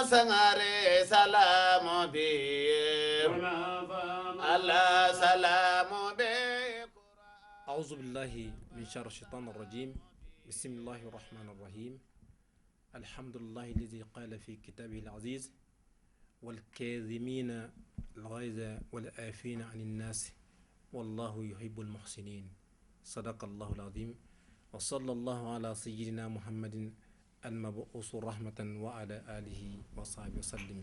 sangare salamu be Allah salamu be أعوذ بالله من شر الشيطان الرجيم بسم الله الرحمن الرحيم الحمد لله الذي قال في كتابه العزيز والكاظمين الغيظ والعافين عن الناس والله يحب المحسنين صدق الله العظيم وصلى الله على سيدنا محمد المبعوث رحمة وعلى آله وصحبه وسلم.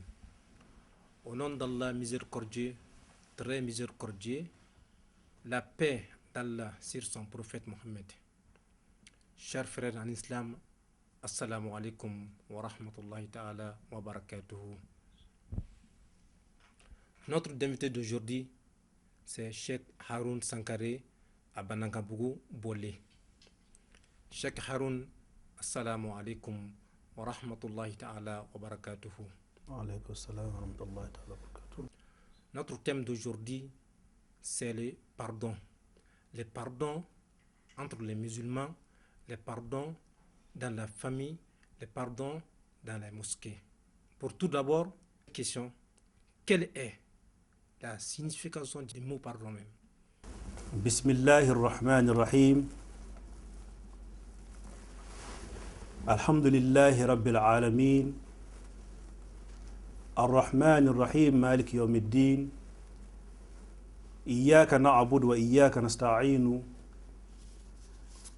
Au nom d'Allah miséricordieux, très miséricordieux, la paix d'Allah sur son prophète Mohammed. Chers frères en islam, assalamu alaikum wa rahmatullahi ta'ala wa barakatuhu. Notre invité d'aujourd'hui, c'est Cheikh Haroun Sankaré à Banangabougou, Bolé. Cheikh Haroun, assalamu alaikum wa rahmatullahi ta'ala wa barakatuhu. Wa alaykum assalam wa rahmatullahi ta'ala wa barakatuhu. Notre thème d'aujourd'hui, c'est le pardon. Les pardons entre les musulmans, les pardons dans la famille, les pardons dans les mosquées. Pour tout d'abord, question, quelle est la signification du mot pardon même? Bismillahirrahmanirrahim. Alhamdulillahi rabbil alamin. Ar-Rahmanir-Rahim, Malik yawmiddin. إياك نعبد وإياك نستعين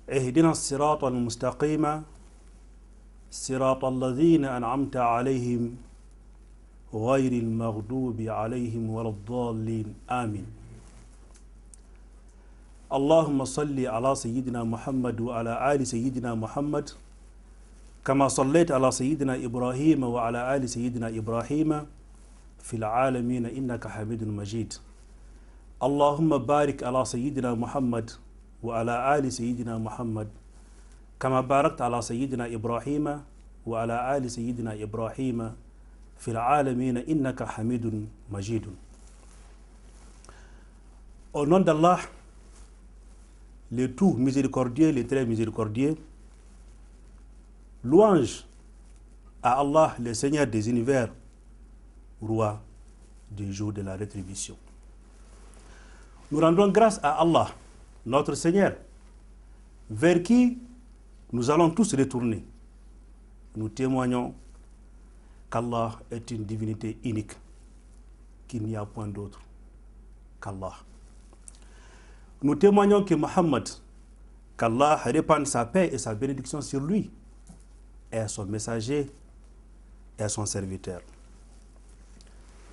اهدنا الصراط المستقيم صراط الذين أنعمت عليهم غير المغضوب عليهم ولا الضالين آمين. اللهم صل على سيدنا محمد وعلى آل سيدنا محمد كما صليت على سيدنا إبراهيم وعلى آل سيدنا إبراهيم في العالمين إنك حميد مجيد. اللهم بارك على سيدنا محمد وعلى آل سيدنا محمد كما باركت على سيدنا إبراهيم وعلى آل سيدنا إبراهيم في العالمين إنك حميد مجيد. Au nom d'Allah, le tout miséricordieux, le très miséricordieux, louange à Allah, le Seigneur des univers, roi du jour de la rétribution. Nous rendons grâce à Allah, notre Seigneur, vers qui nous allons tous retourner. Nous témoignons qu'Allah est une divinité unique, qu'il n'y a point d'autre qu'Allah. Nous témoignons que Muhammad, qu'Allah répande sa paix et sa bénédiction sur lui, est son messager et son serviteur.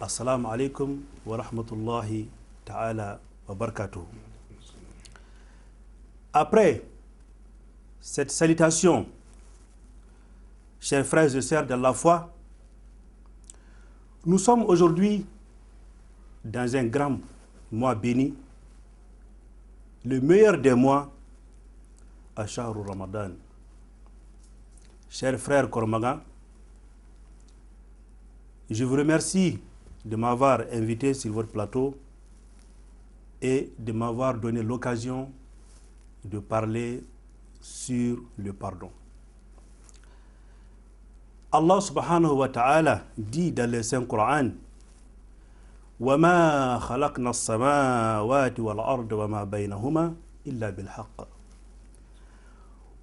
Assalamu alaikum wa rahmatullahi ta'ala wa barakatuh. Après cette salutation, chers frères et sœurs de la foi, nous sommes aujourd'hui dans un grand mois béni, le meilleur des mois, à Shahru Ramadan. Chers frères Kormagan, je vous remercie de m'avoir invité sur votre plateau et de m'avoir donné l'occasion de parler sur le pardon. Allah subhanahu wa ta'ala dit dans le Saint-Coran: وَمَا خَلَقْنَا السَّمَاوَاتِ وَالْأَرْضَ وَمَا بَيْنَهُمَا إِلَّا بِالْحَقِّ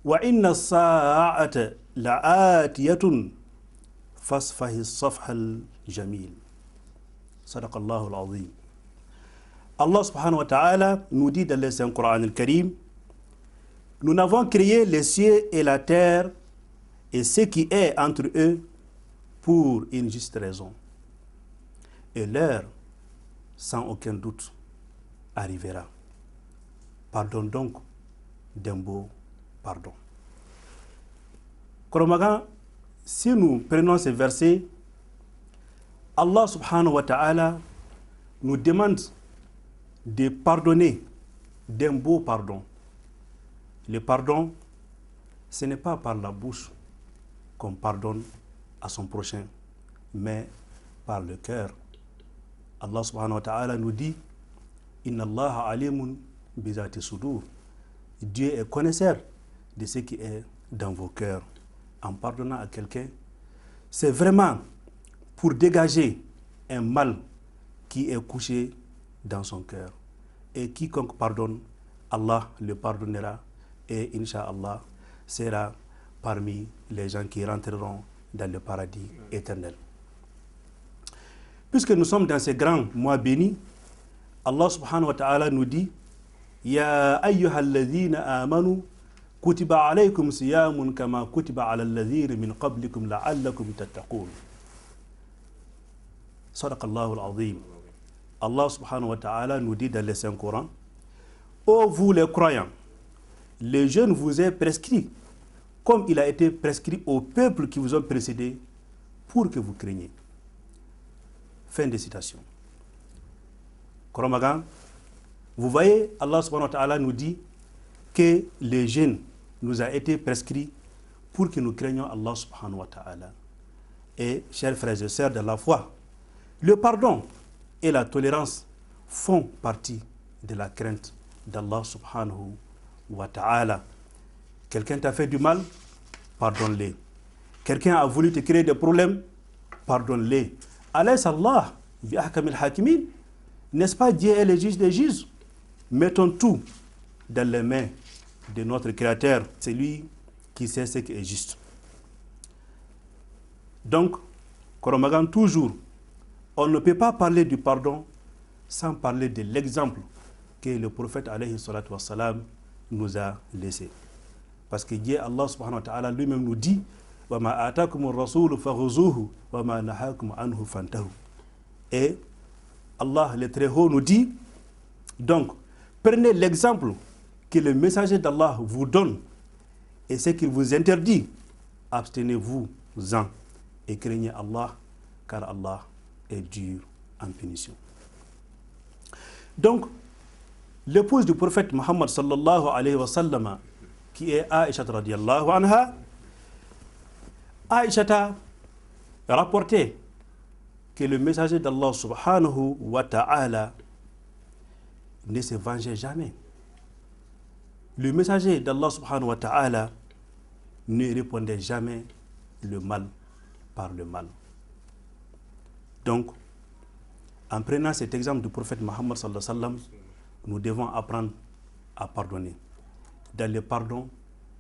وَإِنَّ السَّاعَةَ لَآتِيَةٌ فَاصْفَحِ الصَّفْحَ الْجَمِيلَ. صدق الله العظيم. Allah subhanahu wa ta'ala nous dit dans le Saint-Coran al-Karim: nous n'avons créé les cieux et la terre et ce qui est entre eux pour une juste raison. Et l'heure, sans aucun doute, arrivera. Pardonne donc d'un beau pardon. Koromagan, si nous prenons ces versets, Allah subhanahu wa ta'ala nous demande de pardonner d'un beau pardon. Le pardon, ce n'est pas par la bouche qu'on pardonne à son prochain, mais par le cœur. Allah subhanahu wa ta'ala nous dit: Inna Allah alimun bizati sudur. Dieu est connaisseur de ce qui est dans vos cœurs. En pardonnant à quelqu'un, c'est vraiment pour dégager un mal qui est couché dans son cœur. Et quiconque pardonne, Allah le pardonnera et Inch'Allah sera parmi les gens qui rentreront dans le paradis éternel. Puisque nous sommes dans ces grands mois bénis, Allah subhanahu wa ta'ala nous dit Ya ayyuhalladhina amanu kutiba alaykum siyamun kama kutiba ala alladhina min qablikum la'allakum tattaqun. Sadaqallahu al-azim. Allah subhanahu wa ta'ala nous dit dans le Saint-Coran, ô vous les croyants, le jeûne vous est prescrit comme il a été prescrit aux peuples qui vous ont précédés pour que vous craigniez. Fin de citation. Koromagan, vous voyez, Allah subhanahu wa ta'ala nous dit que le jeûne nous a été prescrit pour que nous craignions Allah subhanahu wa ta'ala. Et, chers frères et sœurs de la foi, le pardon et la tolérance font partie de la crainte d'Allah subhanahu wa ta'ala. Quelqu'un t'a fait du mal, pardonne-le. Quelqu'un a voulu te créer des problèmes, pardonne-le. Alaysa Allah bi ahkamil hakimin. N'est-ce pas Dieu est le juge des juges? Mettons tout dans les mains de notre Créateur, c'est lui qui sait ce qui est juste. Donc, Koromagan, toujours, on ne peut pas parler du pardon sans parler de l'exemple que le prophète alayhi salatu wassalam nous a laissé. Parce que Dieu, Allah subhanahu wa ta'ala, lui-même nous dit wa ma atakumur rasoul fakhuzuhu wa ma nahakum anhu fantahu. Et Allah, le Très-Haut, nous dit donc, prenez l'exemple que le messager d'Allah vous donne et ce qu'il vous interdit, abstenez-vous-en et craignez Allah, car Allah est dur en punition. Donc, l'épouse du prophète Muhammad sallallahu alayhi wa sallam, qui est Aïcha radiyallahu anha, Aïcha a rapporté que le messager d'Allah subhanahu wa ta'ala ne se vengeait jamais. Le messager d'Allah subhanahu wa ta'ala ne répondait jamais le mal par le mal. Donc, en prenant cet exemple du prophète Muhammad sallallahu alayhi wa sallam, nous devons apprendre à pardonner. Dans le pardon,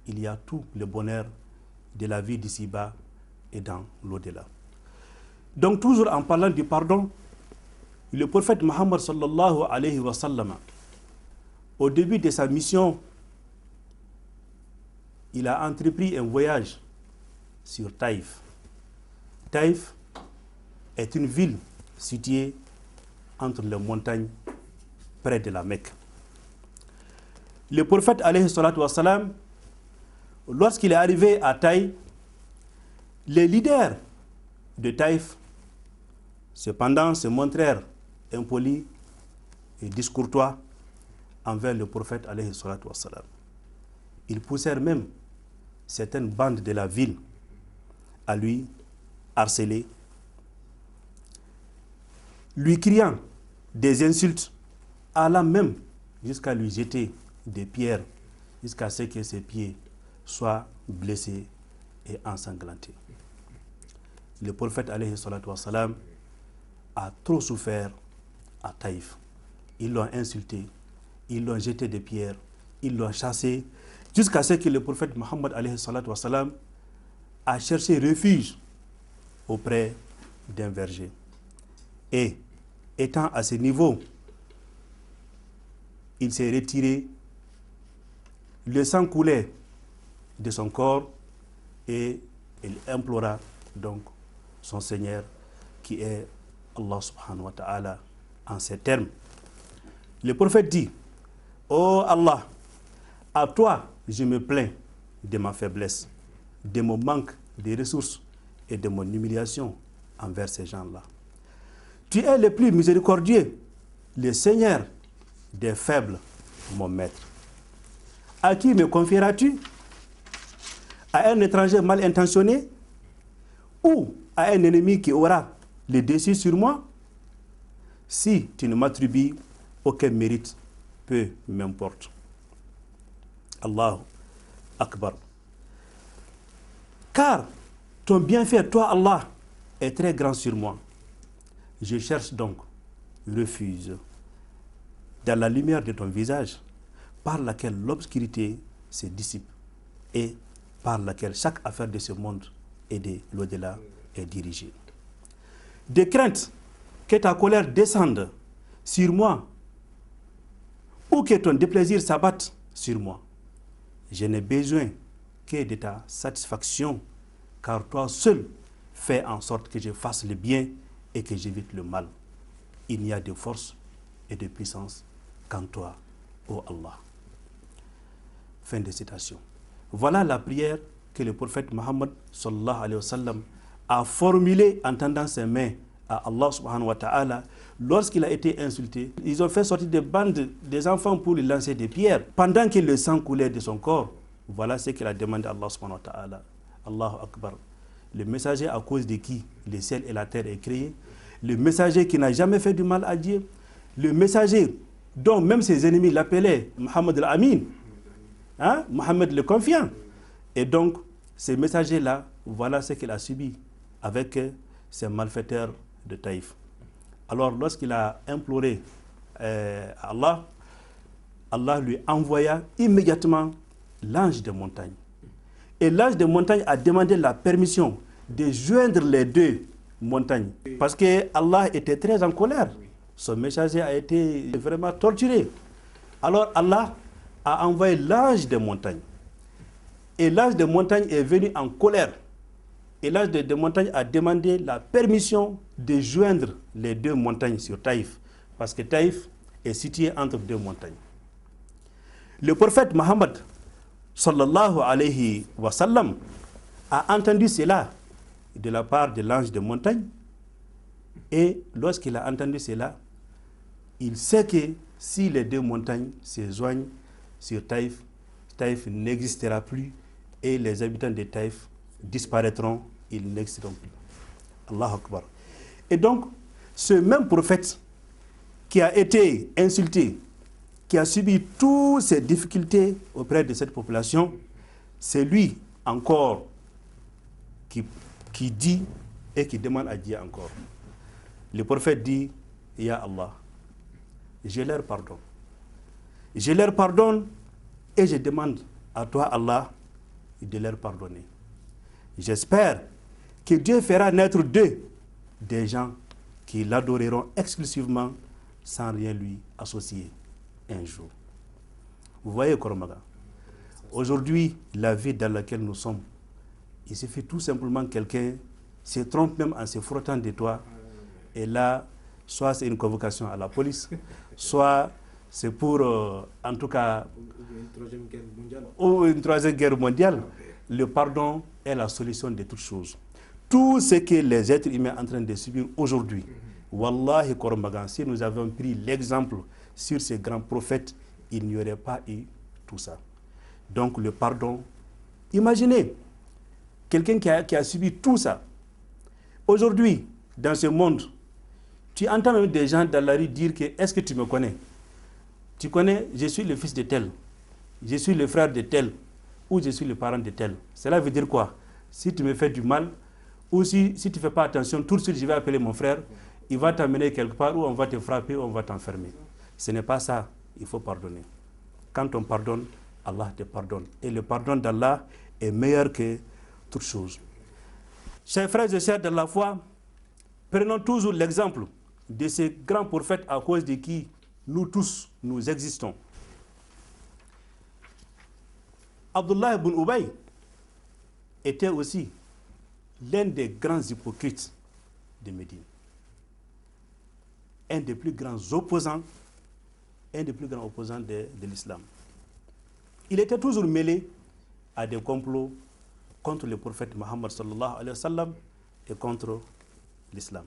il y a tout le bonheur de la vie d'ici-bas et dans l'au-delà. Donc, toujours en parlant du pardon, le prophète Muhammad sallallahu alayhi wa sallam, au début de sa mission, il a entrepris un voyage sur Taïf. Taïf est une ville située entre les montagnes près de la Mecque. Le prophète alayhi salatu wa salam, lorsqu'il est arrivé à Taïf, les leaders de Taïf, cependant, se montrèrent impolis et discourtois envers le prophète alayhi salatu wa salam. Ils poussèrent même certaines bandes de la ville à lui harceler, lui criant des insultes, allant même jusqu'à lui jeter des pierres, jusqu'à ce que ses pieds soient blessés et ensanglantés. Le prophète alayhi salatu wa salam a trop souffert à Taïf. Ils l'ont insulté, ils l'ont jeté des pierres, ils l'ont chassé, jusqu'à ce que le prophète Muhammad alayhi salatu wa salam a cherché refuge auprès d'un verger. Et étant à ce niveau, il s'est retiré, le sang coulait de son corps et il implora donc son Seigneur qui est Allah subhanahu wa ta'ala en ces termes. Le prophète dit: oh Allah, à toi je me plains de ma faiblesse, de mon manque de ressources et de mon humiliation envers ces gens-là. Tu es le plus miséricordieux, le Seigneur des faibles, mon maître. À qui me confieras-tu? À un étranger mal intentionné ou à un ennemi qui aura le dessus sur moi? Si tu ne m'attribues aucun mérite, peu m'importe. Allahu Akbar. Car ton bienfait, toi Allah, est très grand sur moi. Je cherche donc refuge dans la lumière de ton visage, par laquelle l'obscurité se dissipe et par laquelle chaque affaire de ce monde et de l'au-delà est dirigée. De crainte que ta colère descende sur moi ou que ton déplaisir s'abatte sur moi. Je n'ai besoin que de ta satisfaction, car toi seul fais en sorte que je fasse le bien et que j'évite le mal. Il n'y a de force et de puissance qu'en toi, ô Allah. Fin de citation. Voilà la prière que le prophète Mohammed sallallahu alayhi wa sallam a formulée en tendant ses mains à Allah subhanahu wa ta'ala lorsqu'il a été insulté. Ils ont fait sortir des bandes des enfants pour lui lancer des pierres. Pendant que le sang coulait de son corps, voilà ce qu'il a demandé à Allah subhanahu wa ta'ala. Allahu Akbar. Le messager à cause de qui le ciel et la terre est créé. Le messager qui n'a jamais fait du mal à Dieu. Le messager dont même ses ennemis l'appelaient Mohammed al-Amin. Hein? Mohammed le confiant. Et donc, ces messagers-là, voilà ce qu'il a subi avec ces malfaiteurs de Taïf. Alors, lorsqu'il a imploré Allah, Allah lui envoya immédiatement l'ange des montagnes. Et l'ange des montagnes a demandé la permission de joindre les deux montagnes. Parce que Allah était très en colère. Son messager a été vraiment torturé. Alors Allah a envoyé l'ange des montagnes. Et l'ange des montagnes est venu en colère. Et l'ange des montagnes a demandé la permission de joindre les deux montagnes sur Taïf. Parce que Taïf est situé entre deux montagnes. Le prophète Mohammed sallallahu alayhi wa sallam a entendu cela de la part de l'ange des montagnes. Et lorsqu'il a entendu cela, il sait que si les deux montagnes se joignent sur Taïf, Taïf n'existera plus et les habitants de Taïf disparaîtront, ils n'existeront plus. Allahu Akbar. Et donc, ce même prophète qui a été insulté, qui a subi toutes ces difficultés auprès de cette population, c'est lui encore qui dit et qui demande à Dieu encore. Le prophète dit, Ya Allah, je leur pardonne. Je leur pardonne et je demande à toi, Allah, de leur pardonner. J'espère que Dieu fera naître d'eux des gens qui l'adoreront exclusivement sans rien lui associer un jour. Vous voyez, Koromaga, aujourd'hui, la vie dans laquelle nous sommes, il suffit tout simplement que quelqu'un se trompe même en se frottant de toi, et là, soit c'est une convocation à la police, soit c'est pour, en tout cas, une troisième guerre mondiale. Le pardon est la solution de toutes choses. Tout ce que les êtres humains sont en train de subir aujourd'hui, Wallahi Koromagan, si nous avions pris l'exemple sur ces grands prophètes, il n'y aurait pas eu tout ça. Donc le pardon, imaginez, quelqu'un qui a subi tout ça. Aujourd'hui, dans ce monde, tu entends même des gens dans la rue dire que est-ce que tu me connais? Tu connais, je suis le fils de tel, je suis le frère de tel, ou je suis le parent de tel. Cela veut dire quoi? Si tu me fais du mal, ou si tu ne fais pas attention, tout de suite je vais appeler mon frère, il va t'amener quelque part où on va te frapper, ou on va t'enfermer. Ce n'est pas ça, il faut pardonner. Quand on pardonne, Allah te pardonne. Et le pardon d'Allah est meilleur que toute chose. Chers frères et sœurs de la foi, prenons toujours l'exemple de ces grands prophètes à cause de qui nous tous, nous existons. Abdullah ibn Ubay était aussi l'un des grands hypocrites de Médine. Un des plus grands opposants, de l'islam. Il était toujours mêlé à des complots contre le prophète Mohammed sallallahu alayhi wa sallam et contre l'islam.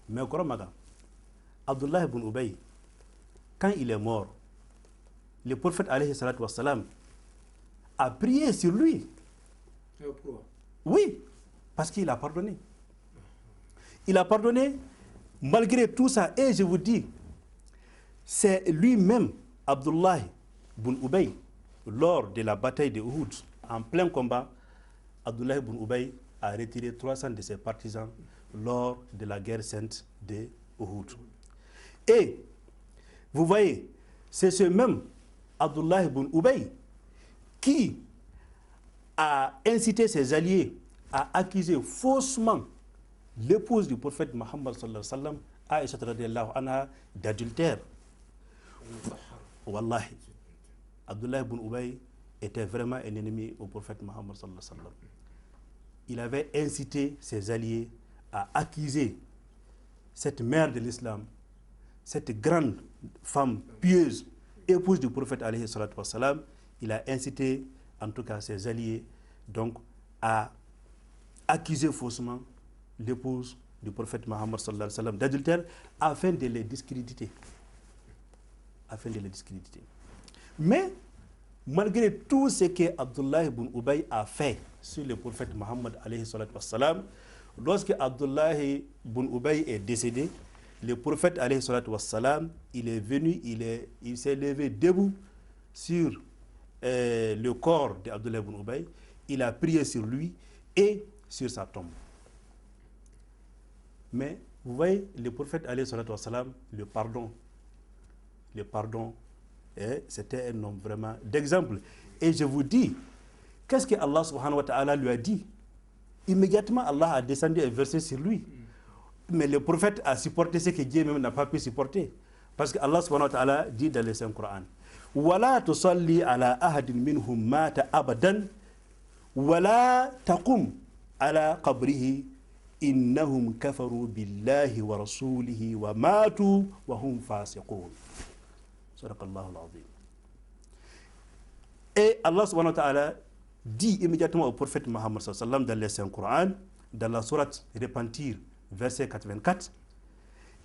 Mais Koromaga, Abdullah ibn Ubay, quand il est mort, le prophète alayhi salatu wa sallam a prié sur lui. Oui, parce qu'il a pardonné. Il a pardonné malgré tout ça. Et je vous dis, c'est lui-même, Abdullah ibn Ubay, lors de la bataille de Uhud, en plein combat, Abdullah ibn Ubay a retiré 300 de ses partisans lors de la guerre sainte de Uhud. Et vous voyez, c'est ce même Abdullah ibn Ubay qui a incité ses alliés à accuser faussement l'épouse du prophète Mohammed sallallahu alayhi wa sallam, Aïcha radhiyallahu anha, d'adultère. Wallahi, Abdullah ibn Ubay était vraiment un ennemi au prophète Mohammed sallallahu alayhi wa sallam. Il avait incité ses alliés à accuser cette mère de l'islam, cette grande femme pieuse, épouse du prophète alayhi salatu wa salam. Il a incité en tout cas ses alliés donc à accuser faussement l'épouse du prophète Mohammed sallallahu alayhi wa sallam d'adultère afin de les discréditer. Afin de les discréditer. Mais malgré tout ce que Abdullah ibn Ubay a fait sur le prophète Mohammed alayhi salatu wa salam, lorsque Abdullah ibn Ubay est décédé, le prophète alayhi salatu wa salam, il est venu, il s'est levé debout sur le corps d'Abdullah ibn Ubay, il a prié sur lui et sur sa tombe. Mais vous voyez, le prophète alayhi salatu wa salam, le pardon, c'était un homme vraiment d'exemple. Et je vous dis, qu'est-ce que Allah subhanahu wa ta'ala lui a dit? Immédiatement, Allah a descendu un verset sur lui. Mais le prophète a supporté ce que Dieu même n'a pas pu supporter. Parce que Allah subhanahu wa ta'ala dit dans le Saint-Coran, وَلَا تُصَلِّ عَلَىٰ أَحَدٍ مِّنْهُمْ مَاتَ أَبَدًا وَلَا تَقُمْ عَلَىٰ قَبْرِهِ إِنَّهُمْ كَفَرُوا بِاللَّهِ وَرَسُولِهِ وَمَاتُوا وَهُمْ فَاسِقُونَ. Sadaqallahu al-azim. Et Allah subhanahu wa ta'ala dit immédiatement au prophète Mohammed sallallahu alayhi wa sallam dans le Saint-Coran, dans la sourate Repentir, verset 84,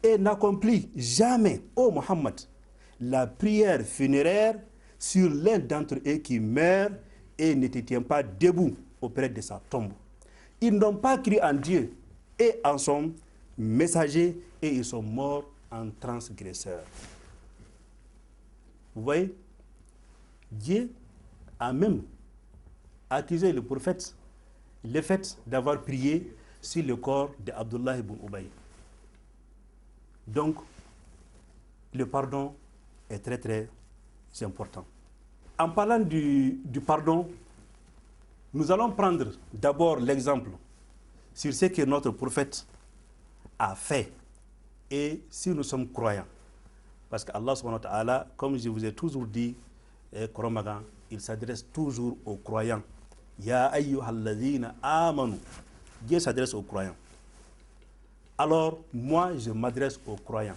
et n'accomplit jamais, ô Mohammed, la prière funéraire sur l'un d'entre eux qui meurt et ne te tient pas debout auprès de sa tombe. Ils n'ont pas cru en Dieu et en son messager et ils sont morts en transgresseurs. Vous voyez, Dieu a même accusé le prophète le fait d'avoir prié sur le corps d'Abdullah ibn Ubay. Donc, le pardon est très très important. En parlant du pardon, nous allons prendre d'abord l'exemple sur ce que notre prophète a fait et si nous sommes croyants. Parce qu'Allah subhanahu wa ta'ala, comme je vous ai toujours dit, il s'adresse toujours aux croyants. Ya ayyuhalladhina amanu. Dieu s'adresse aux croyants. Alors, moi, je m'adresse aux croyants.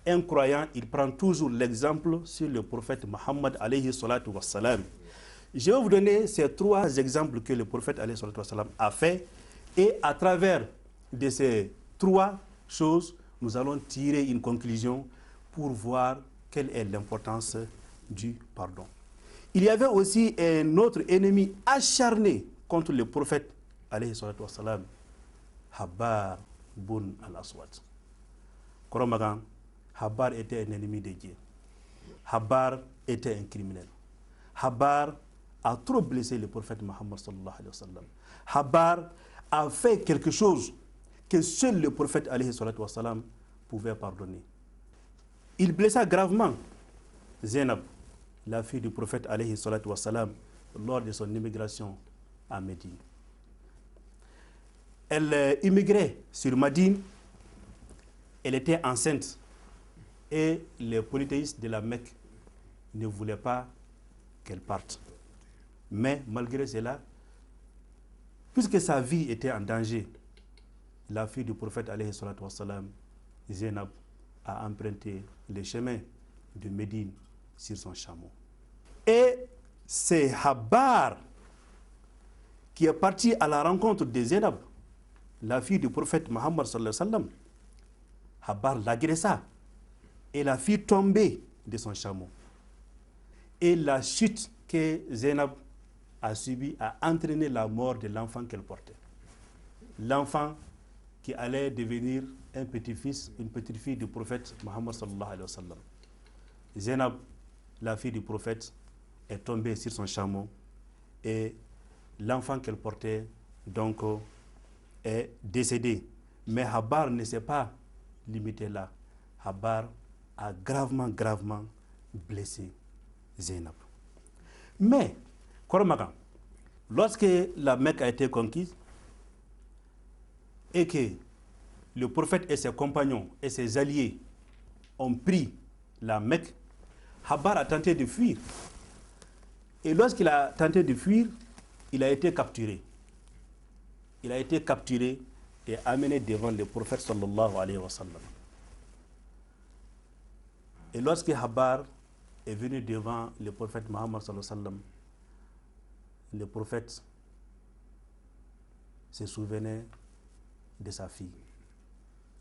Un croyant, il prend toujours l'exemple sur le prophète Mohammed alayhi salatu wassalam. Je vais vous donner ces trois exemples que le prophète alayhi salatu wassalam a fait. Et à travers de ces trois choses, nous allons tirer une conclusion pour voir quelle est l'importance du pardon. Il y avait aussi un autre ennemi acharné contre le prophète, alayhi salatu wassalam, Habbar bin al-Aswad. Koromagan, Habbar était un ennemi de Dieu. Habbar était un criminel. Habbar a trop blessé le prophète Mohammed sallallahu alayhi wa sallam. Habbar a fait quelque chose que seul le prophète alayhi salatu wassalam pouvait pardonner. Il blessa gravement Zainab, la fille du prophète alayhi salatu wassalam, lors de son immigration à Médine. Elle immigrait sur Médine, elle était enceinte et les polythéistes de la Mecque ne voulaient pas qu'elle parte. Mais malgré cela, puisque sa vie était en danger, la fille du prophète alayhi salatu wassalam, Zainab, a emprunté le chemin de Médine sur son chameau. Et c'est Habbar qui est parti à la rencontre de Zainab, la fille du prophète Mohammed sallallahu alayhi wa sallam. Habbar l'agressa et la fit tomber de son chameau. Et la chute que Zainab a subie a entraîné la mort de l'enfant qu'elle portait. L'enfant qui allait devenir un petit-fils, une petite-fille du prophète Mohammed sallallahu alayhi wa sallam. Zainab, la fille du prophète, est tombée sur son chameau et l'enfant qu'elle portait donc est décédé. Mais Habar ne s'est pas limité là. Habar a gravement blessé Zainab. Mais, Koromagan, lorsque la Mecque a été conquise et que le prophète et ses compagnons et ses alliés ont pris la Mecque, Habar a tenté de fuir. Et lorsqu'il a tenté de fuir, il a été capturé. Il a été capturé et amené devant le prophète sallallahu alayhi wa sallam. Et lorsque Habar est venu devant le prophète Muhammad sallallahu alayhi wa sallam, le prophète se souvenait de sa fille.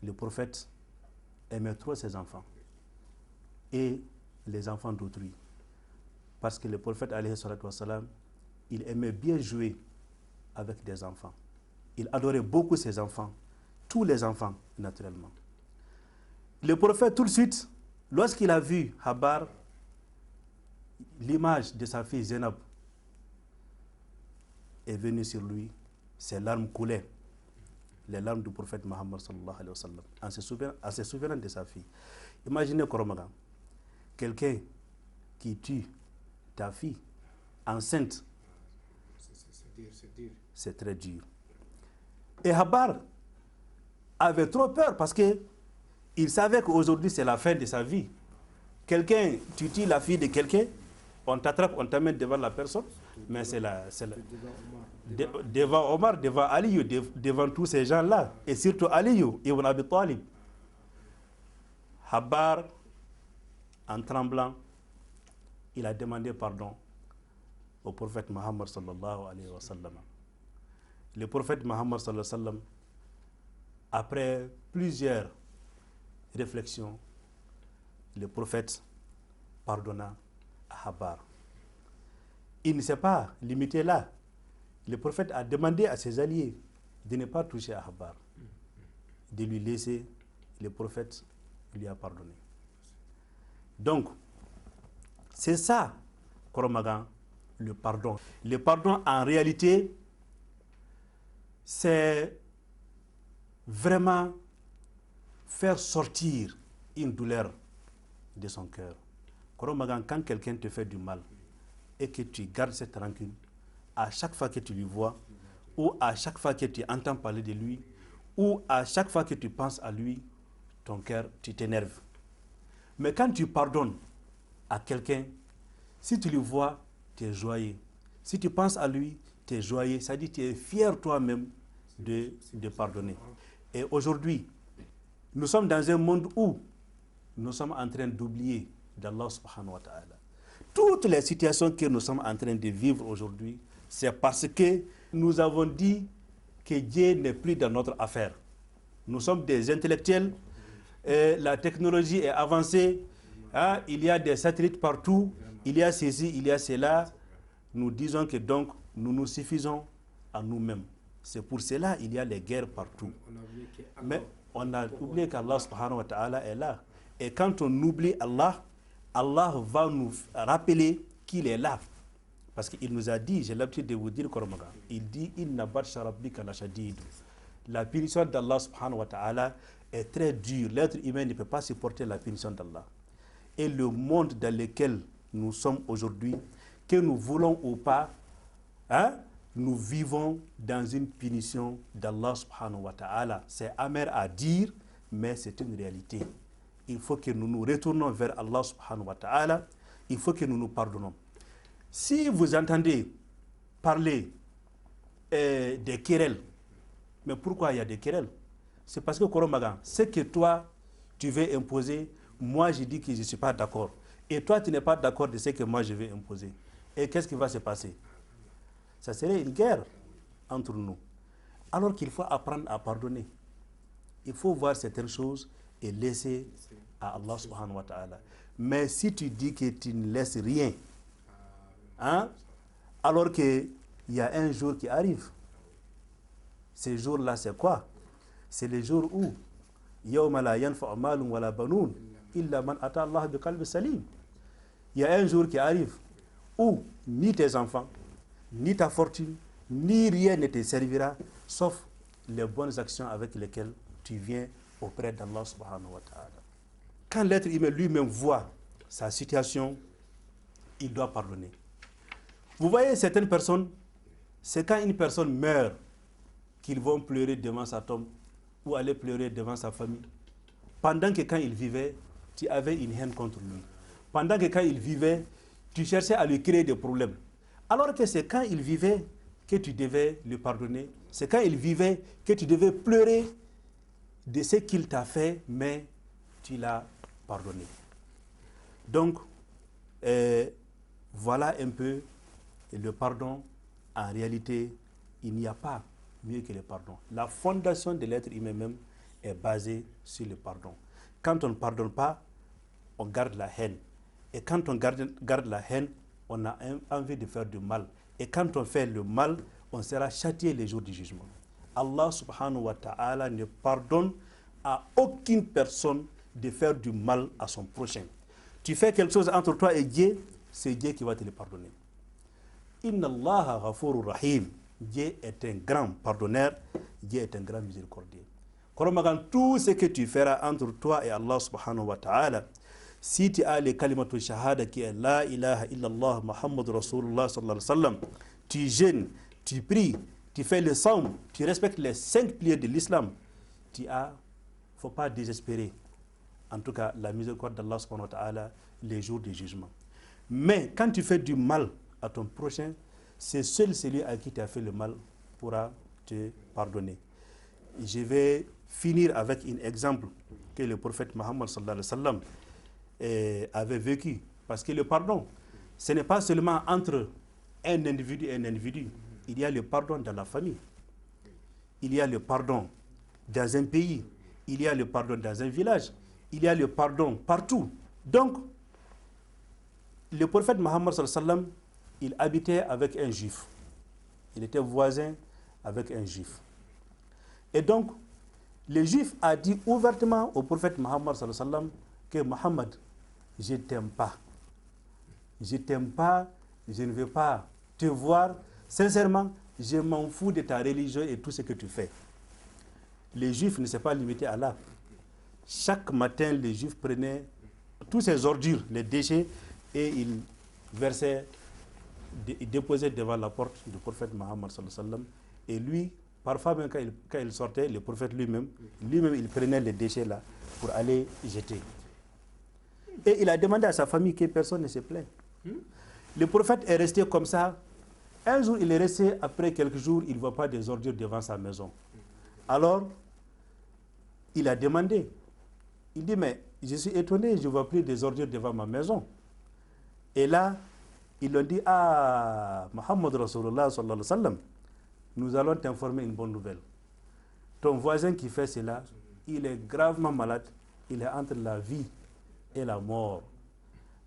Le prophète aimait trop ses enfants et les enfants d'autrui. Parce que le prophète alayhi salatu wa sallam, il aimait bien jouer avec des enfants. Il adorait beaucoup ses enfants, tous les enfants naturellement. Le prophète tout de suite, lorsqu'il a vu Habar, l'image de sa fille Zainab est venue sur lui, ses larmes coulaient, les larmes du prophète Muhammad sallallahu alayhi wa sallam, en se souvenant de sa fille. Imaginez Koromagan, quelqu'un qui tue ta fille enceinte, c'est très dur. Et Habar avait trop peur parce que il savait qu'aujourd'hui c'est la fin de sa vie. Quelqu'un, tu tues la fille de quelqu'un, on t'attrape, on t'amène devant la personne, mais c'est devant Omar, devant Ali, devant tous ces gens-là, et surtout Ali ibn Abi Talib. Habar, en tremblant, il a demandé pardon au prophète Muhammad sallallahu alayhi wa sallam. Le prophète Muhammad sallallahu alayhi wa sallam, après plusieurs réflexions, le prophète pardonna à Habar. Il ne s'est pas limité là. Le prophète a demandé à ses alliés de ne pas toucher à Habar, de lui laisser. Le prophète lui a pardonné. Donc, c'est ça, Koromagan, le pardon. Le pardon, en réalité, c'est vraiment faire sortir une douleur de son cœur. Koromagan, quand quelqu'un te fait du mal et que tu gardes cette rancune, à chaque fois que tu lui vois, ou à chaque fois que tu entends parler de lui, ou à chaque fois que tu penses à lui, ton cœur, tu t'énerves. Mais quand tu pardonnes à quelqu'un, si tu le vois, tu es joyeux. Si tu penses à lui, tu es joyeux. Ça dit, tu es fier toi-même de pardonner. Et aujourd'hui, nous sommes dans un monde où nous sommes en train d'oublier d'Allah subhanahu wa ta'ala. Toutes les situations que nous sommes en train de vivre aujourd'hui, c'est parce que nous avons dit que Dieu n'est plus dans notre affaire. Nous sommes des intellectuels, et la technologie est avancée, hein, il y a des satellites partout, il y a ceci, il y a cela. Nous disons que donc nous nous suffisons à nous-mêmes. C'est pour cela qu'il y a les guerres partout. Mais on a oublié qu'Allah subhanahu wa ta'ala est là. Et quand on oublie Allah, Allah va nous rappeler qu'il est là. Parce qu'il nous a dit, j'ai l'habitude de vous dire, Koromaga, il dit « Inna batsha rabbika la shadid ». La punition d'Allah subhanahu wa ta'ala est très dure. L'être humain ne peut pas supporter la punition d'Allah. Et le monde dans lequel nous sommes aujourd'hui, que nous voulons ou pas, hein, nous vivons dans une punition d'Allah subhanahu wa ta'ala. C'est amer à dire, mais c'est une réalité. Il faut que nous nous retournons vers Allah subhanahu wa ta'ala. Il faut que nous nous pardonnons. Si vous entendez parler des querelles, mais pourquoi il y a des querelles? C'est parce que, Koromagan, ce que toi, tu veux imposer, moi, je dis que je ne suis pas d'accord. Et toi, tu n'es pas d'accord de ce que moi, je vais imposer. Et qu'est-ce qui va se passer? Ça serait une guerre entre nous. Alors qu'il faut apprendre à pardonner. Il faut voir certaines choses et laisser à Allah subhanahu wa ta'ala. Mais si tu dis que tu ne laisses rien, hein, alors qu'il y a un jour qui arrive, ce jour-là, c'est quoi? C'est le jour où يَوْمَ لَا يَنْفَعُ مَالٌ وَلَا بَنُونَ إِلَّا مَنْ أَتَى اللَّهَ بِقَلْبٍ سَلِيمٍ. Il y a un jour qui arrive où ni tes enfants, ni ta fortune, ni rien ne te servira, sauf les bonnes actions avec lesquelles tu viens auprès d'Allah subhanahu wa ta'ala. Quand l'être humain lui-même voit sa situation, il doit pardonner. Vous voyez certaines personnes, c'est quand une personne meurt qu'ils vont pleurer devant sa tombe ou aller pleurer devant sa famille. Pendant que quand il vivait, tu avais une haine contre lui. Pendant que quand il vivait, tu cherchais à lui créer des problèmes. Alors que c'est quand il vivait que tu devais le pardonner. C'est quand il vivait que tu devais pleurer de ce qu'il t'a fait, mais tu l'as pardonné. Donc, voilà un peu le pardon. En réalité, il n'y a pas mieux que le pardon. La fondation de l'être humain même est basée sur le pardon. Quand on ne pardonne pas, on garde la haine. Et quand on garde la haine, on a envie de faire du mal. Et quand on fait le mal, on sera châtié les jours du jugement. Allah subhanahu wa ta'ala ne pardonne à aucune personne de faire du mal à son prochain. Tu fais quelque chose entre toi et Dieu, c'est Dieu qui va te le pardonner. Inna Allah ghafurur rahim. Dieu est un grand pardonneur, Dieu est un grand miséricordieux. Koromagan, tout ce que tu feras entre toi et Allah subhanahu wa ta'ala, si tu as les kalimatul shahada qui est la ilaha illallah Muhammad Rasulullah sallallahu alayhi wa sallam, tu jeûnes, tu pries, tu fais le psaume, tu respectes les 5 piliers de l'islam, il ne faut pas désespérer. En tout cas, la miséricorde d'Allah subhanahu wa ta'ala les jours du jugement. Mais quand tu fais du mal à ton prochain, c'est seul celui à qui tu as fait le mal pourra te pardonner. Je vais finir avec un exemple que le prophète Mohammed sallallahu alayhi wa sallam avait vécu. Parce que le pardon, ce n'est pas seulement entre un individu et un individu. Il y a le pardon dans la famille. Il y a le pardon dans un pays. Il y a le pardon dans un village. Il y a le pardon partout. Donc, le prophète Mohammed sallallahu alayhi wa sallam, il habitait avec un juif. Il était voisin avec un juif. Et donc, le juif a dit ouvertement au prophète Mohammed sallallahu alayhi wa sallam que Mohammed, je ne t'aime pas. Je ne t'aime pas, je ne veux pas te voir. Sincèrement, je m'en fous de ta religion et tout ce que tu fais. Les juifs ne s'est pas limité à là. Chaque matin, les juifs prenaient tous ces ordures, les déchets, et ils versaient, ils déposaient devant la porte du prophète Mohammed sallallahu alayhi wa sallam. Et lui, parfois même quand il sortait, le prophète lui-même, il prenait les déchets là pour aller jeter. Et il a demandé à sa famille que personne ne se plaint. Le prophète est resté comme ça. Un jour, il est resté, après quelques jours, il ne voit pas des ordures devant sa maison. Alors, il a demandé. Il dit, mais je suis étonné, je ne vois plus des ordures devant ma maison. Et là, ils lui ont dit, ah, Muhammad Rasulullah sallallahu alayhi wa sallam, nous allons t'informer une bonne nouvelle. Ton voisin qui fait cela, il est gravement malade, il est entre la vie et la mort.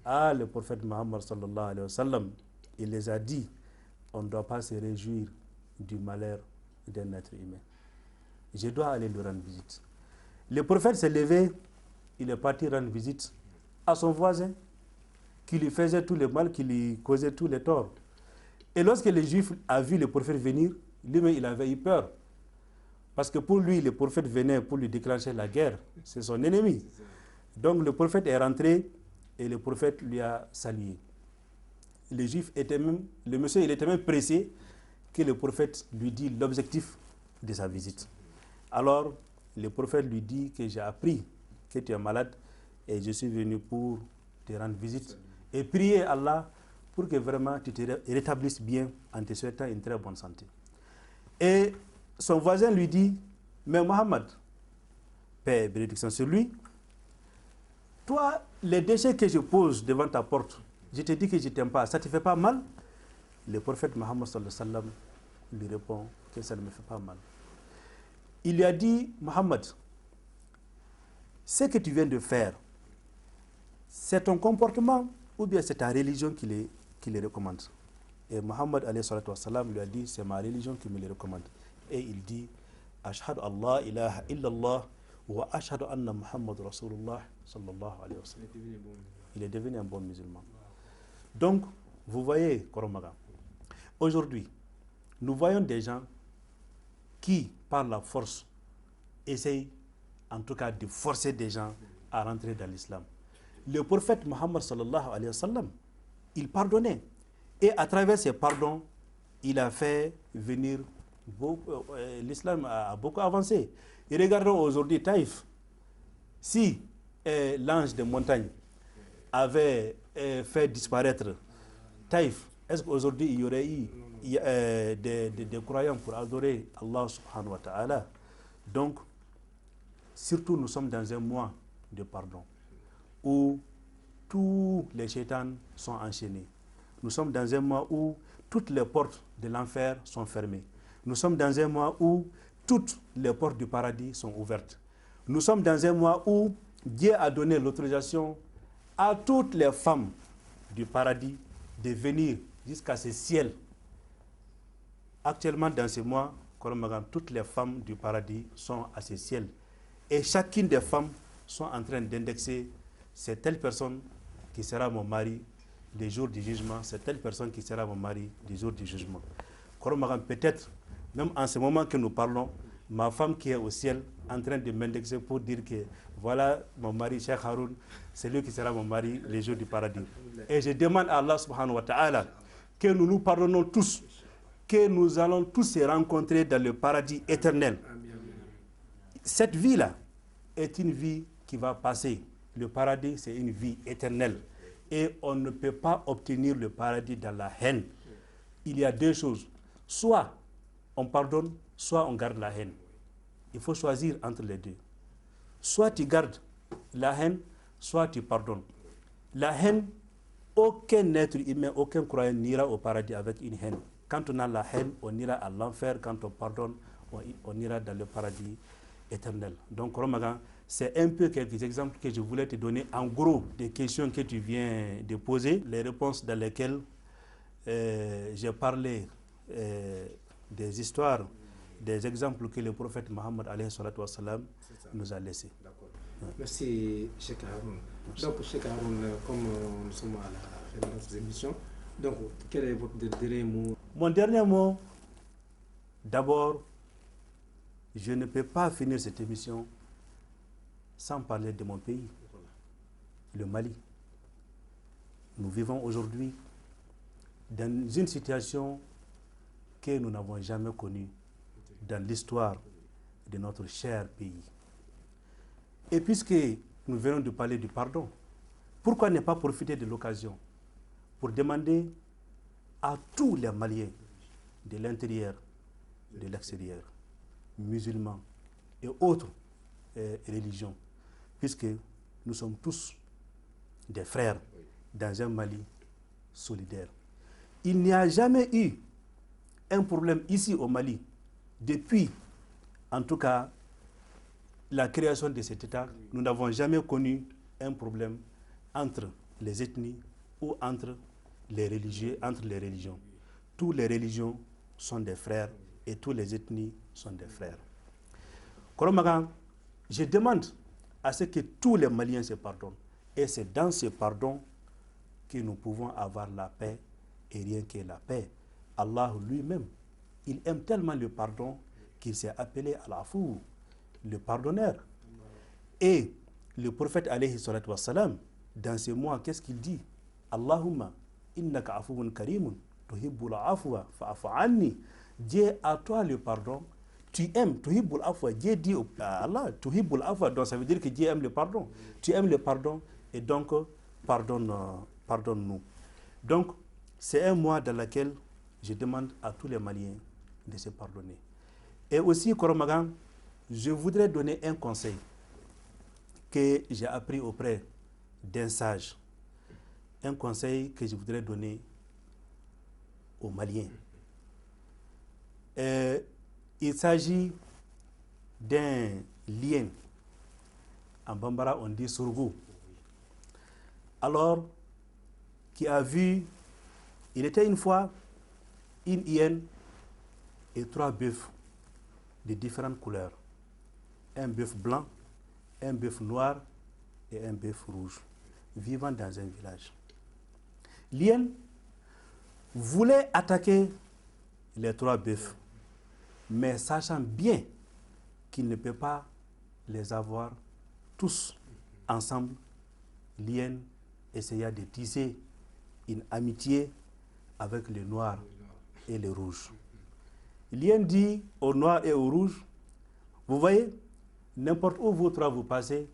Ah, le prophète Muhammad sallallahu alayhi wa sallam, il les a dit, on ne doit pas se réjouir du malheur d'un être humain. Je dois aller lui rendre visite. Le prophète s'est levé, il est parti rendre visite à son voisin, qui lui faisait tout le mal, qui lui causait tous les torts. Et lorsque le juif a vu le prophète venir, lui-même il avait eu peur. Parce que pour lui, le prophète venait pour lui déclencher la guerre. C'est son ennemi. Donc le prophète est rentré et le prophète lui a salué. Le juif était même, le monsieur, il était même pressé que le prophète lui dise l'objectif de sa visite. Alors, le prophète lui dit que j'ai appris que tu es malade et je suis venu pour te rendre visite et prier Allah pour que vraiment tu te rétablisses bien en te souhaitant une très bonne santé. Et son voisin lui dit, mais Mohammed, paix et bénédiction sur lui, toi, les déchets que je pose devant ta porte, je te dis que je ne t'aime pas, ça ne te fait pas mal? Le prophète Mohammed sallallahu alayhi wa sallam lui répond que ça ne me fait pas mal. Il lui a dit, Mohammed, ce que tu viens de faire, c'est ton comportement ou bien c'est ta religion qui les recommande? Et Mohammed alayhi salatu wa sallam lui a dit, c'est ma religion qui me les recommande. Et il dit, Ashhadu Allah ilaha illallah wa ashhadu anna Muhammad Rasulullah sallallahu alayhi wa sallam. Il est devenu un bon musulman. Donc, vous voyez, Koromaga, aujourd'hui, nous voyons des gens qui, par la force, essayent en tout cas de forcer des gens à rentrer dans l'islam. Le prophète Mohammed sallallahu alayhi wa sallam, il pardonnait. Et à travers ces pardons, il a fait venir l'islam a beaucoup avancé. Et regardons aujourd'hui Taïf. Si l'ange des montagnes avait fait disparaître Taïf, est-ce qu'aujourd'hui il y aurait eu des croyants pour adorer Allah subhanahu wa ta'ala? Donc, surtout nous sommes dans un mois de pardon où tous les shaitans sont enchaînés. Nous sommes dans un mois où toutes les portes de l'enfer sont fermées. Nous sommes dans un mois où toutes les portes du paradis sont ouvertes. Nous sommes dans un mois où Dieu a donné l'autorisation à toutes les femmes du paradis de venir jusqu'à ce ciel. Actuellement, dans ce mois, toutes les femmes du paradis sont à ce ciel. Et chacune des femmes sont en train d'indexer: c'est telle personne qui sera mon mari le jour du jugement, c'est telle personne qui sera mon mari le jour du jugement. Peut-être, même en ce moment que nous parlons, ma femme qui est au ciel en train de m'indexer pour dire que voilà mon mari, Cheikh Haroun, c'est lui qui sera mon mari le jour du paradis. Et je demande à Allah subhanahu wa ta'ala que nous nous pardonnons tous, que nous allons tous se rencontrer dans le paradis éternel. Cette vie-là est une vie qui va passer. Le paradis, c'est une vie éternelle. Et on ne peut pas obtenir le paradis dans la haine. Il y a deux choses. Soit on pardonne, soit on garde la haine. Il faut choisir entre les deux. Soit tu gardes la haine, soit tu pardonnes. La haine, aucun être humain, aucun croyant n'ira au paradis avec une haine. Quand on a la haine, on ira à l'enfer. Quand on pardonne, on ira dans le paradis éternel. Donc, Ramadan, c'est un peu quelques exemples que je voulais te donner, en gros, des questions que tu viens de poser, les réponses dans lesquelles j'ai parlé des histoires, des exemples que le prophète Mohammed nous a laissés. Merci, Cheikh Haroun. Donc, Cheikh Haroun, comme nous sommes à la fin de notre émission, donc, quel est votre dernier mot? Mon dernier mot, d'abord, je ne peux pas finir cette émission sans parler de mon pays, le Mali. Nous vivons aujourd'hui dans une situation que nous n'avons jamais connue dans l'histoire de notre cher pays. Et puisque nous venons de parler du pardon, pourquoi ne pas profiter de l'occasion pour demander à tous les Maliens de l'intérieur, de l'extérieur, musulmans et autres religions, puisque nous sommes tous des frères dans un Mali solidaire. Il n'y a jamais eu un problème ici au Mali depuis, en tout cas, la création de cet État. Nous n'avons jamais connu un problème entre les ethnies ou entre les religieux, entre les religions. Toutes les religions sont des frères et toutes les ethnies sont des frères. Koromagan, je demande à ce que tous les Maliens se pardonnent. Et c'est dans ce pardon que nous pouvons avoir la paix et rien que la paix. Allah lui-même, il aime tellement le pardon qu'il s'est appelé Al-Afou, le pardonneur. Et le prophète alayhi salatu wassalam, dans ce mois, qu'est-ce qu'il dit? Allahumma innaka afouun karimun tuhibbul afwa fa'fu anni. Dieu à toi le pardon. Tu aimes, tuhibbul afwa. Dieu dit à Allah, tuhibbul afwa. Donc ça veut dire que Dieu aime le pardon. Tu aimes le pardon et donc pardonne-nous. Donc c'est un mois dans lequel je demande à tous les Maliens de se pardonner. Et aussi, Koromagan, je voudrais donner un conseil que j'ai appris auprès d'un sage. Un conseil que je voudrais donner aux Maliens. Il s'agit d'un lien. En Bambara, on dit Surgou. Alors, qui a vu, il était une fois une hyène et 3 bœufs de différentes couleurs. Un bœuf blanc, un bœuf noir et un bœuf rouge, vivant dans un village. L'hyène voulait attaquer les 3 bœufs, mais sachant bien qu'il ne peut pas les avoir tous ensemble. Lien essaya de tisser une amitié avec les Noirs et les Rouges. Lien dit aux Noirs et aux Rouges, vous voyez, n'importe où vous trois vous passez,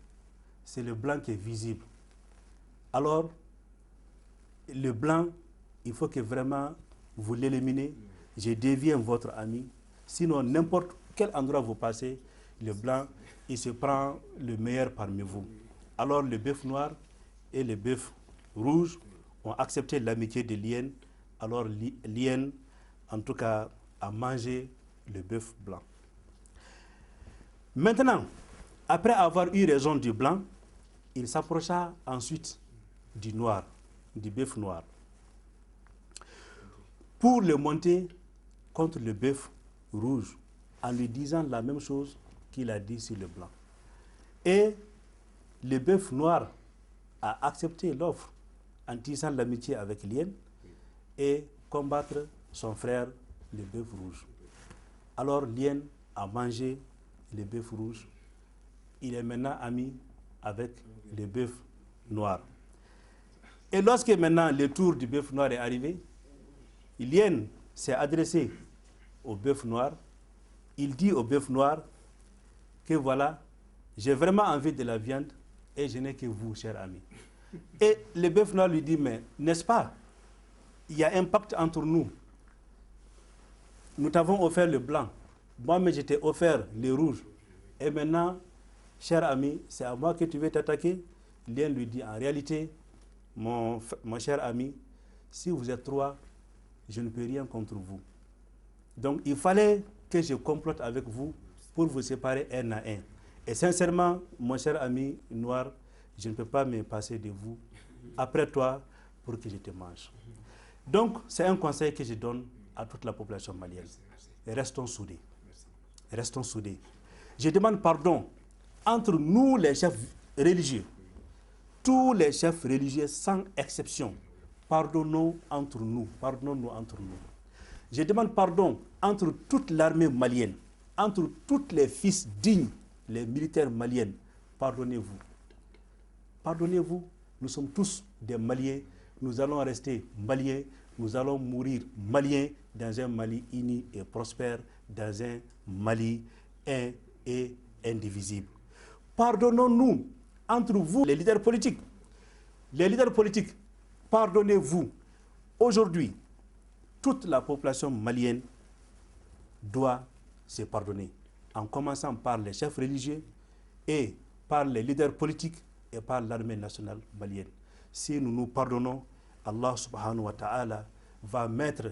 c'est le blanc qui est visible. Alors, le blanc, il faut que vraiment vous l'éliminez. Je deviens votre ami. Sinon, n'importe quel endroit vous passez, le blanc, il se prend le meilleur parmi vous. Alors, le bœuf noir et le bœuf rouge ont accepté l'amitié de Lien. Alors, Lien, en tout cas, a mangé le bœuf blanc. Maintenant, après avoir eu raison du blanc, il s'approcha ensuite du noir, du bœuf noir, pour le monter contre le bœuf rouge, en lui disant la même chose qu'il a dit sur le blanc. Et le bœuf noir a accepté l'offre en tissant l'amitié avec Lien et combattre son frère, le bœuf rouge. Alors Lien a mangé le bœuf rouge. Il est maintenant ami avec le bœuf noir. Et lorsque maintenant le tour du bœuf noir est arrivé, Lien s'est adressé au bœuf noir. Il dit au bœuf noir que voilà, j'ai vraiment envie de la viande et je n'ai que vous, cher ami. Et le bœuf noir lui dit, mais n'est-ce pas, il y a un pacte entre nous. Nous t'avons offert le blanc. Moi, mais je t'ai offert le rouge. Et maintenant, cher ami, c'est à moi que tu veux t'attaquer. Lien lui dit, en réalité, mon cher ami, si vous êtes trois, je ne peux rien contre vous. Donc, il fallait que je complote avec vous pour vous séparer un à un. Et sincèrement, mon cher ami noir, je ne peux pas me passer de vous après toi pour que je te mange. Donc, c'est un conseil que je donne à toute la population malienne. Restons soudés. Restons soudés. Je demande pardon entre nous, les chefs religieux. Tous les chefs religieux, sans exception, pardonnons entre nous. Pardonnons-nous entre nous. Je demande pardon entre toute l'armée malienne, entre tous les fils dignes, les militaires maliens. Pardonnez-vous. Pardonnez-vous. Nous sommes tous des Maliens. Nous allons rester Maliens. Nous allons mourir Maliens dans un Mali uni et prospère, dans un Mali un et indivisible. Pardonnons-nous entre vous, les leaders politiques. Les leaders politiques, pardonnez-vous. Aujourd'hui, toute la population malienne doit se pardonner, en commençant par les chefs religieux et par les leaders politiques et par l'armée nationale malienne. Si nous nous pardonnons, Allah subhanahu wa ta'ala va mettre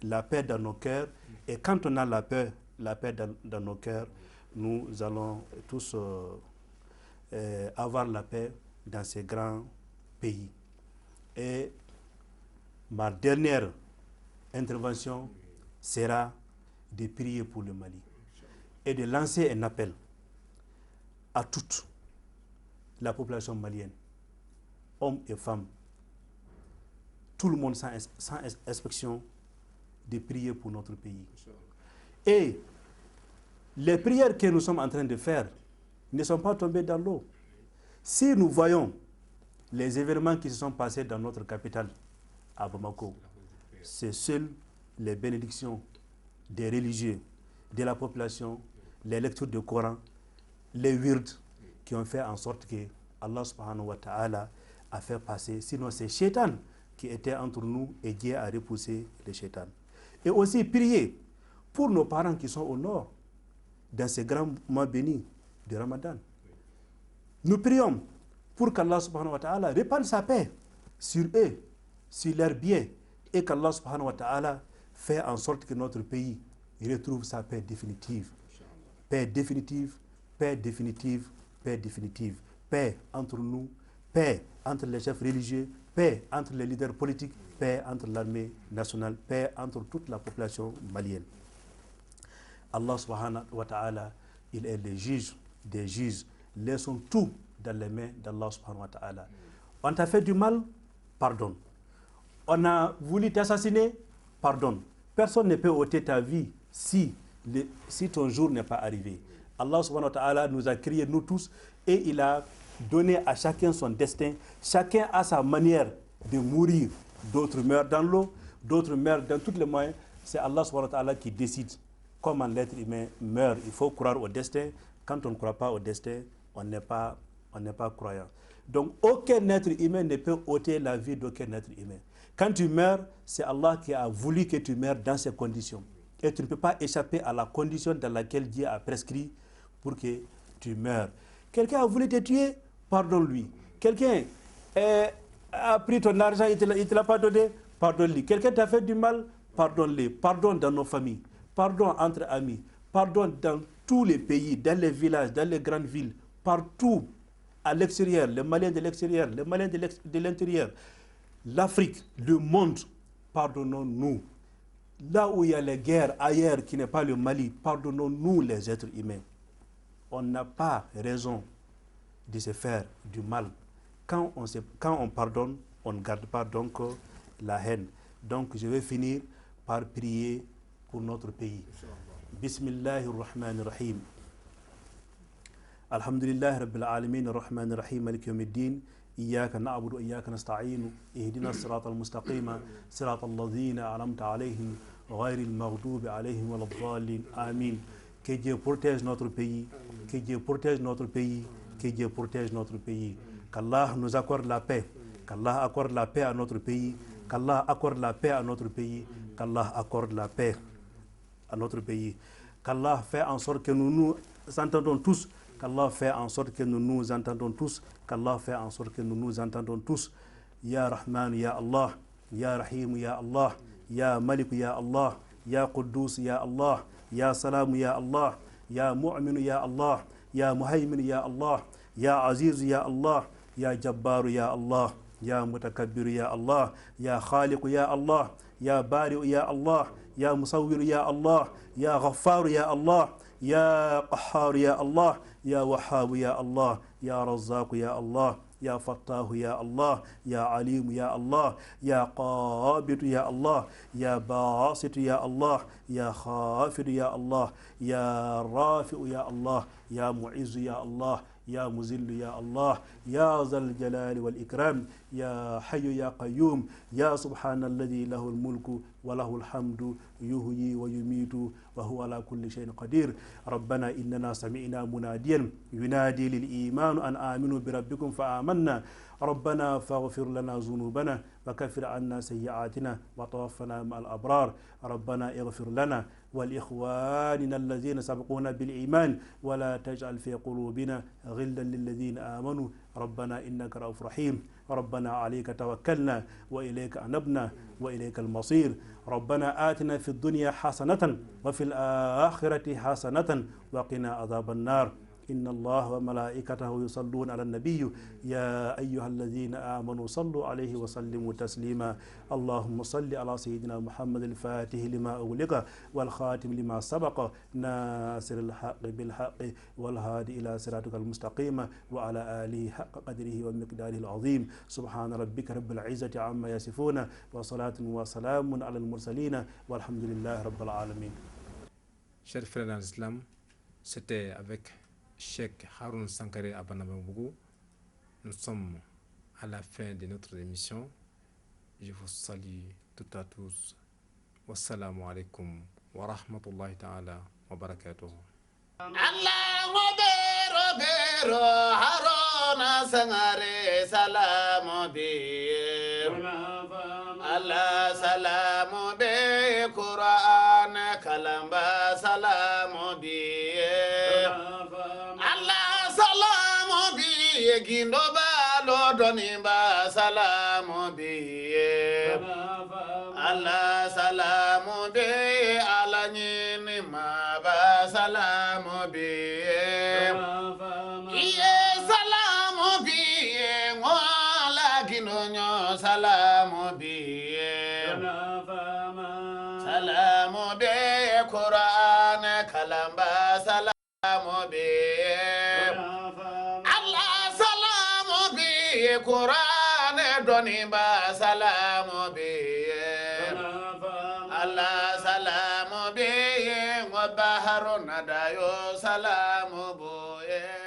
la paix dans nos cœurs. Et quand on a la paix dans nos cœurs, nous allons tous avoir la paix dans ces grands pays. Et ma dernière intervention sera de prier pour le Mali et de lancer un appel à toute la population malienne, hommes et femmes, tout le monde sans exception, de prier pour notre pays. Et les prières que nous sommes en train de faire ne sont pas tombées dans l'eau. Si nous voyons les événements qui se sont passés dans notre capitale, à Bamako, c'est seules les bénédictions des religieux, de la population, les lectures du Coran, les wirds qui ont fait en sorte que Allah subhanahu wa ta'ala a fait passer. Sinon, c'est Shaitan qui était entre nous et Dieu a repoussé le Shaitan. Et aussi prier pour nos parents qui sont au nord, dans ces grands mois bénis de Ramadan. Nous prions pour qu'Allah subhanahu wa ta'ala répande sa paix sur eux, sur leurs biens, et qu'Allah subhanahu wa ta'ala fait en sorte que notre pays retrouve sa paix définitive. Paix définitive, paix définitive, paix définitive. Paix entre nous, paix entre les chefs religieux, paix entre les leaders politiques, paix entre l'armée nationale, paix entre toute la population malienne. Allah subhanahu wa ta'ala, il est le juge des juges. Laissons tout dans les mains d'Allah subhanahu wa ta'ala. On t'a fait du mal, pardonne. On a voulu t'assassiner, pardonne. Personne ne peut ôter ta vie si ton jour n'est pas arrivé. Allah subhanahu wa ta'ala nous a créés nous tous et il a donné à chacun son destin. Chacun a sa manière de mourir. D'autres meurent dans l'eau, d'autres meurent dans tous les moyens. C'est Allah subhanahu wa ta'ala qui décide comment l'être humain meurt. Il faut croire au destin. Quand on ne croit pas au destin, on n'est pas croyant. Donc aucun être humain ne peut ôter la vie d'aucun être humain. Quand tu meurs, c'est Allah qui a voulu que tu meurs dans ces conditions. Et tu ne peux pas échapper à la condition dans laquelle Dieu a prescrit pour que tu meurs. Quelqu'un a voulu te tuer, pardonne-lui. Quelqu'un a pris ton argent, il ne te l'a pas donné, pardonne-lui. Quelqu'un t'a fait du mal, pardonne-le. Pardonne dans nos familles, pardon entre amis, pardonne dans tous les pays, dans les villages, dans les grandes villes, partout, à l'extérieur, les Maliens de l'extérieur, les Maliens de l'intérieur, l'Afrique, le monde, pardonnons-nous. Là où il y a les guerres ailleurs qui n'est pas le Mali, pardonnons-nous les êtres humains. On n'a pas raison de se faire du mal. Quand on pardonne, on ne garde pas donc la haine. Donc je vais finir par prier pour notre pays. Bismillahirrahmanirrahim. Alhamdulillah Rabbil Alamin, Ar-Rahman Ar-Rahim, Malik Yawmiddin. إياك نعبد وإياك نستعين اهدنا الصراط المستقيم صراط الذين أنعمت عليهم غير المغضوب عليهم ولا الضالين آمين. Que Dieu protège notre pays, que Dieu protège notre pays, que Dieu protège notre pays. Qu'Allah nous accorde la paix, qu'Allah accorde la paix à notre pays, qu'Allah accorde la paix à notre pays, qu'Allah accorde la paix à notre pays. Qu'Allah fait en sorte que nous nous entendons tous. Qu'Allah fait en sorte que nous nous entendons tous. Qu'Allah fait en sorte que nous nous entendons tous. Ya Rahman, Ya Allah. Ya Rahim, Ya Allah. Ya Malik, Ya Allah. Ya Quddus, Ya Allah. Ya Salam, Ya Allah. Ya Mu'min, Ya Allah. Ya Muhaymin, Ya Allah. Ya Aziz, Ya Allah. Ya Jabbar, Ya Allah. Ya Mutakabbir, Ya Allah. Ya Khaliq, Ya Allah. Ya Bari, Ya Allah. Ya Musawwir, Ya Allah. Ya Ghaffar, Ya Allah. يا قهار يا الله يا وهاب يا الله يا رزاق يا الله يا فتاح يا الله يا عليم يا الله يا قابض يا الله يا باسط يا الله يا خافض يا الله يا رافع يا الله يا معز يا الله يا مذل يا الله يا ذا الجلال والإكرام يا حي يا قيوم يا سبحان الذي له الملك وله الحمد يحيي ويميت وهو على كل شيء قدير ربنا إننا سمعنا مناديا ينادي للإيمان أن آمنوا بربكم فآمنا ربنا فاغفر لنا ذنوبنا وكفر عنا سيئاتنا وتوفنا مع الأبرار ربنا اغفر لنا ولإخواننا الذين سبقونا بالإيمان ولا تجعل في قلوبنا غلا للذين آمنوا ربنا إنك رؤوف رحيم ربنا عليك توكلنا وإليك أنبنا وإليك المصير ربنا آتنا في الدنيا حسنة وفي الآخرة حسنة وقنا عذاب النار إن الله وملائكته يصلون على النبي يا أيها الذين آمنوا صلوا عليه وسلموا تسليما اللهم صل على سيدنا محمد الفاتح لما أغلق والخاتم لما سبق ناصر الحق بالحق والهادي إلى صراطك المستقيم وعلى آله حق قدره ومقداره العظيم سبحان ربك رب العزة عما يصفون وصلاة وسلام على المرسلين والحمد لله رب العالمين. Chers frères dans l'islam, c'était avec Cheikh Haroun Sankare Abanamabougou. Nous sommes à la fin de notre émission. Je vous salue toutes et tous. Wassalamu alaikum wa rahmatullahi ta'ala wa barakatuh. Allahu bero bero Haruna Sangare salamu bi Allah salamu bi Quran kalamba salamu bi Allah salamu bi gindo balo donimba salamu bi Allah salamu bi alanyini maba salamu bi iye salamu bi ngola ginonyo salamu bi salamu bi Quran kalamba salamu bi Allah salamu bi Quran donimba salamu bi Allah salamu bi wa baharuna dayo salamu boye